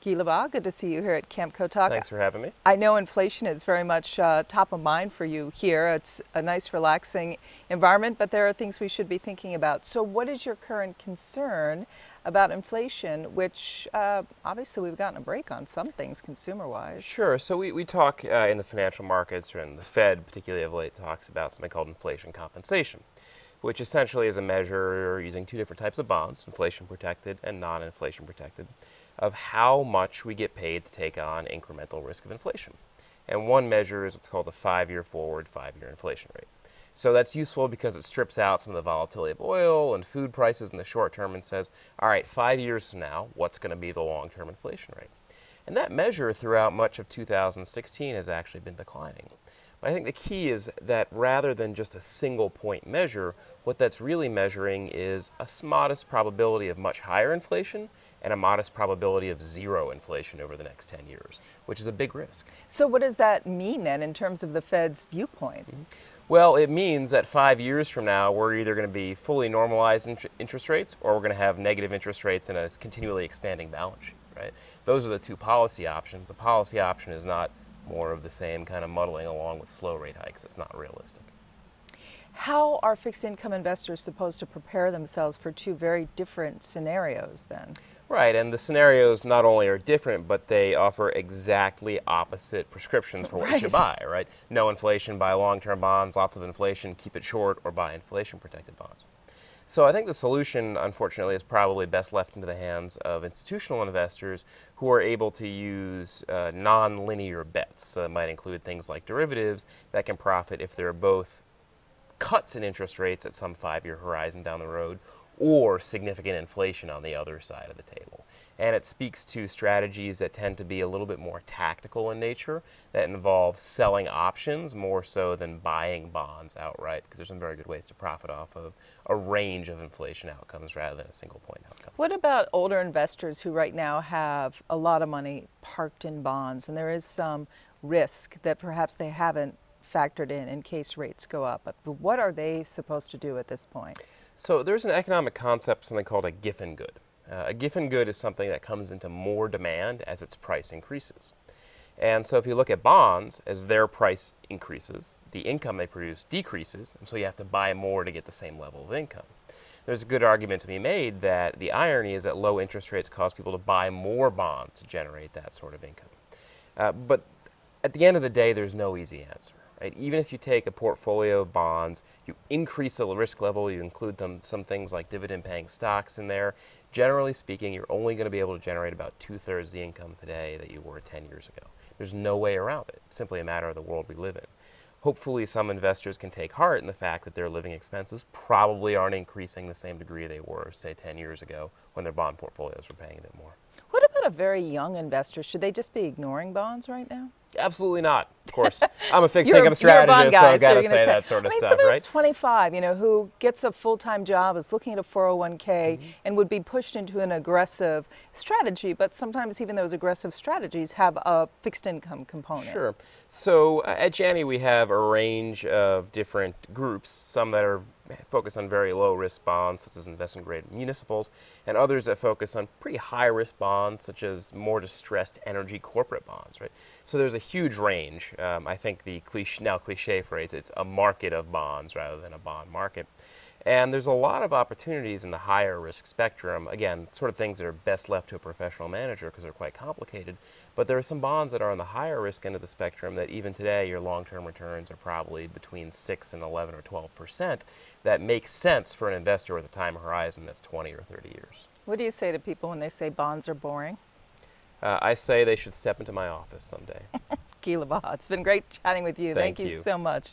Guy Lebas, good to see you here at Camco Talk. Thanks for having me. I know inflation is very much top of mind for you here. It's a nice, relaxing environment, but there are things we should be thinking about. So what is your current concern about inflation, which obviously we've gotten a break on some things consumer-wise? Sure. So we talk in the financial markets, or in the Fed particularly of late, talks about something called inflation compensation, which essentially is a measure using two different types of bonds, inflation protected and non-inflation protected, of how much we get paid to take on incremental risk of inflation. And one measure is what's called the 5-year forward 5-year inflation rate. So that's useful because it strips out some of the volatility of oil and food prices in the short term and says, all right, 5 years from now, what's going to be the long-term inflation rate? And that measure throughout much of 2016 has actually been declining. But I think the key is that rather than just a single point measure, what that's really measuring is a modest probability of much higher inflation and a modest probability of zero inflation over the next 10 years, which is a big risk. So what does that mean then in terms of the Fed's viewpoint? Well, it means that 5 years from now, we're either going to be fully normalized interest rates, or we're going to have negative interest rates and a continually expanding balance sheet, right? Those are the two policy options. The policy option is not more of the same kind of muddling along with slow rate hikes. It's not realistic. How are fixed income investors supposed to prepare themselves for two very different scenarios then? Right, and the scenarios not only are different, but they offer exactly opposite prescriptions for what you should buy, right? No inflation, buy long-term bonds, lots of inflation, keep it short, or buy inflation-protected bonds. So I think the solution, unfortunately, is probably best left into the hands of institutional investors who are able to use non-linear bets. So that might include things like derivatives that can profit if there are both cuts in interest rates at some 5-year horizon down the road, or significant inflation on the other side of the table. And it speaks to strategies that tend to be a little bit more tactical in nature, that involve selling options more so than buying bonds outright, because there's some very good ways to profit off of a range of inflation outcomes rather than a single point outcome. What about older investors who right now have a lot of money parked in bonds, and there is some risk that perhaps they haven't factored in case rates go up? But what are they supposed to do at this point? So there's an economic concept, something called a Giffen good. A Giffen good is something that comes into more demand as its price increases. And so if you look at bonds, as their price increases, the income they produce decreases, and so you have to buy more to get the same level of income. There's a good argument to be made that the irony is that low interest rates cause people to buy more bonds to generate that sort of income. But at the end of the day, there's no easy answer. Right? Even if you take a portfolio of bonds, you increase the risk level, you include some things like dividend-paying stocks in there, generally speaking, you're only going to be able to generate about 2/3 the income today that you were 10 years ago. There's no way around it. It's simply a matter of the world we live in. Hopefully some investors can take heart in the fact that their living expenses probably aren't increasing the same degree they were, say, 10 years ago when their bond portfolios were paying a bit more. What about a very young investor? Should they just be ignoring bonds right now? Absolutely not. Of course, I'm a fixed income strategist, so I've got to say that sort of stuff, somebody right? who's 25, who gets a full-time job, is looking at a 401k, and would be pushed into an aggressive strategy, but sometimes even those aggressive strategies have a fixed income component. Sure. So at Janney, we have a range of different groups, some that are focused on very low-risk bonds, such as investment-grade municipals, and others that focus on pretty high-risk bonds, such as more distressed energy corporate bonds, right? So there's a huge range. I think the now cliche phrase, it's a market of bonds rather than a bond market. And there's a lot of opportunities in the higher risk spectrum. Again, sort of things that are best left to a professional manager because they're quite complicated. But there are some bonds that are on the higher risk end of the spectrum that even today your long-term returns are probably between 6 and 11 or 12%. That makes sense for an investor with a time horizon that's 20 or 30 years. What do you say to people when they say bonds are boring? I say they should step into my office someday. Guy Lebas, it's been great chatting with you. Thank you you so much.